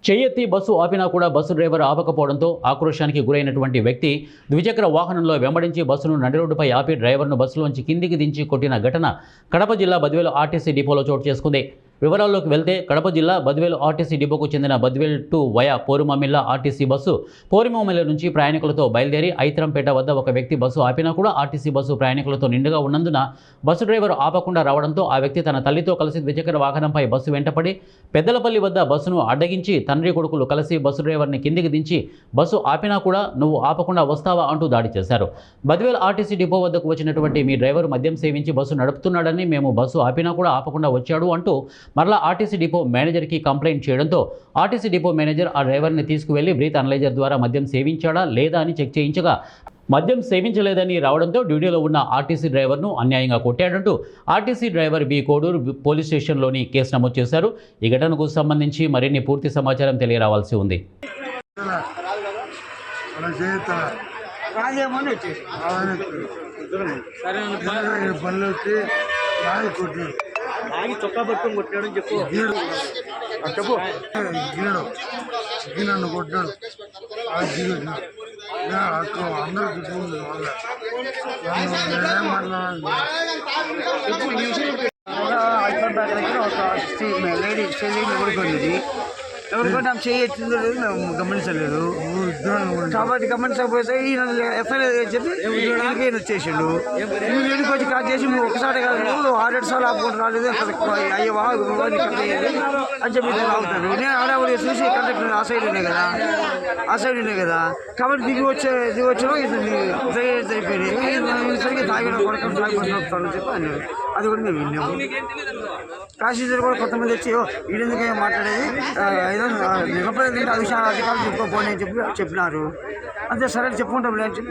చేయెత్తి bus ఆపినా కూడా bus driver ఆపకపోవడంతో ఆక్రోశానికి గురైనటువంటి వ్యక్తి ద్విచక్ర వాహనంలో వెంబడించి బస్సును నడి రోడ్డుపై ఆపి డ్రైవర్ను బస్సులోంచి కిందికి దించి కొట్టిన ఘటన కడప జిల్లా బద్వేలు ఆర్టీసీ డిపోలో చోటు చేసుకుంది. వివరాల్లోకి వెళ్తే కడప జిల్లా బద్వేలు ఆర్టీసీ డిపోకు చెందిన Badvel to via Porumamilla RTC bus Porumamilla నుంచి ప్రయాణికులతో బయలుదేరి ఐతరంపేట వద్ద ఒక వ్యక్తి బస్సు ఆపినా కూడా ఆర్టీసీ బస్సు ప్రయాణికులతో నిండుగా ఉన్నందున బస్సు డ్రైవర్ ఆపకుండా రావడంతో ఆ వ్యక్తి తన తల్లితో కలిసి ద్విచక్ర వాహనంపై బస్సు వెంటపడి పెద్దలపల్లి వద్ద బస్సును అడ్డగించి తండ్రి కొడుకులు కలిసి బస్సు డ్రైవర్ని కిందికి దించి బస్సు ఆపినా కూడా నువ్వు ఆపకుండా వస్తావా అంటూ దాడి చేశారు. బద్వేల్ ఆర్టీసీ డిపో వద్దకు వచ్చినటువంటి మీ డ్రైవర్ మద్యం సేవించి బస్సు నడుపుతున్నాడని, మేము బస్సు ఆపినా కూడా ఆపకుండా వచ్చాడు అంటూ మరలా ఆర్టీసీ డిపో మేనేజర్కి కంప్లైంట్ చేయడంతో ఆర్టీసీ డిపో మేనేజర్ ఆ డ్రైవర్ని తీసుకువెళ్లి బ్రీత్ అనలైజర్ ద్వారా మద్యం సేవించాడా లేదా అని చెక్ చేయించగా మద్యం సేవించలేదని రావడంతో డ్యూటీలో ఉన్న ఆర్టీసీ డ్రైవర్ను అన్యాయంగా కొట్టాడంటూ RTC driver B Koduru police స్టేషన్లోని కేసు నమోదు చేశారు. ఈ ఘటనకు సంబంధించి మరిన్ని పూర్తి సమాచారం తెలియరావాల్సి ఉంది. చొక్కా పట్టుకొని కొట్టాడు చెప్పు నన్ను కొట్టాడు అందరూ చుట్టూ హైదరాబాద్ దగ్గర ఒక లేడీ స్టేజ్ కొడుకుంది. ఎవరికంటే ఆమె చేయట్లేదు, మేము గమనించలేదు కాబట్టి గమనించకపోతే ఈయన ఎఫ్ఐఆర్ చెప్పి ఈయన వచ్చేసిండు. ఈయనకి వచ్చి కాల్ చేసి నువ్వు ఒకసారి కాదు 6-7 సార్లు ఆపుకుంటూ రాలేదు అయ్యవా అని చెప్పి ఆగుతాడు. నేను ఆడవాడు చూసి కండక్టర్ ఆ సైడ్ ఉన్నాయి కదా కాబట్టి దిగి వచ్చిన అయిపోయింది సరిగ్గా తాగిన కొడక తాగిపోతాను చెప్పి అన్నాడు. అది కూడా మేము విన్నాము. ప్యాసింజర్ కూడా కొంతమంది వచ్చి వీడెందుకు మాట్లాడేది ఏదో నిలబడేది ఆ విషయాలు అధికారులు చెప్పుకోపోని అని చెప్పి చెప్పినారు. అంతే సరే చెప్పుకుంటాం అని చెప్పి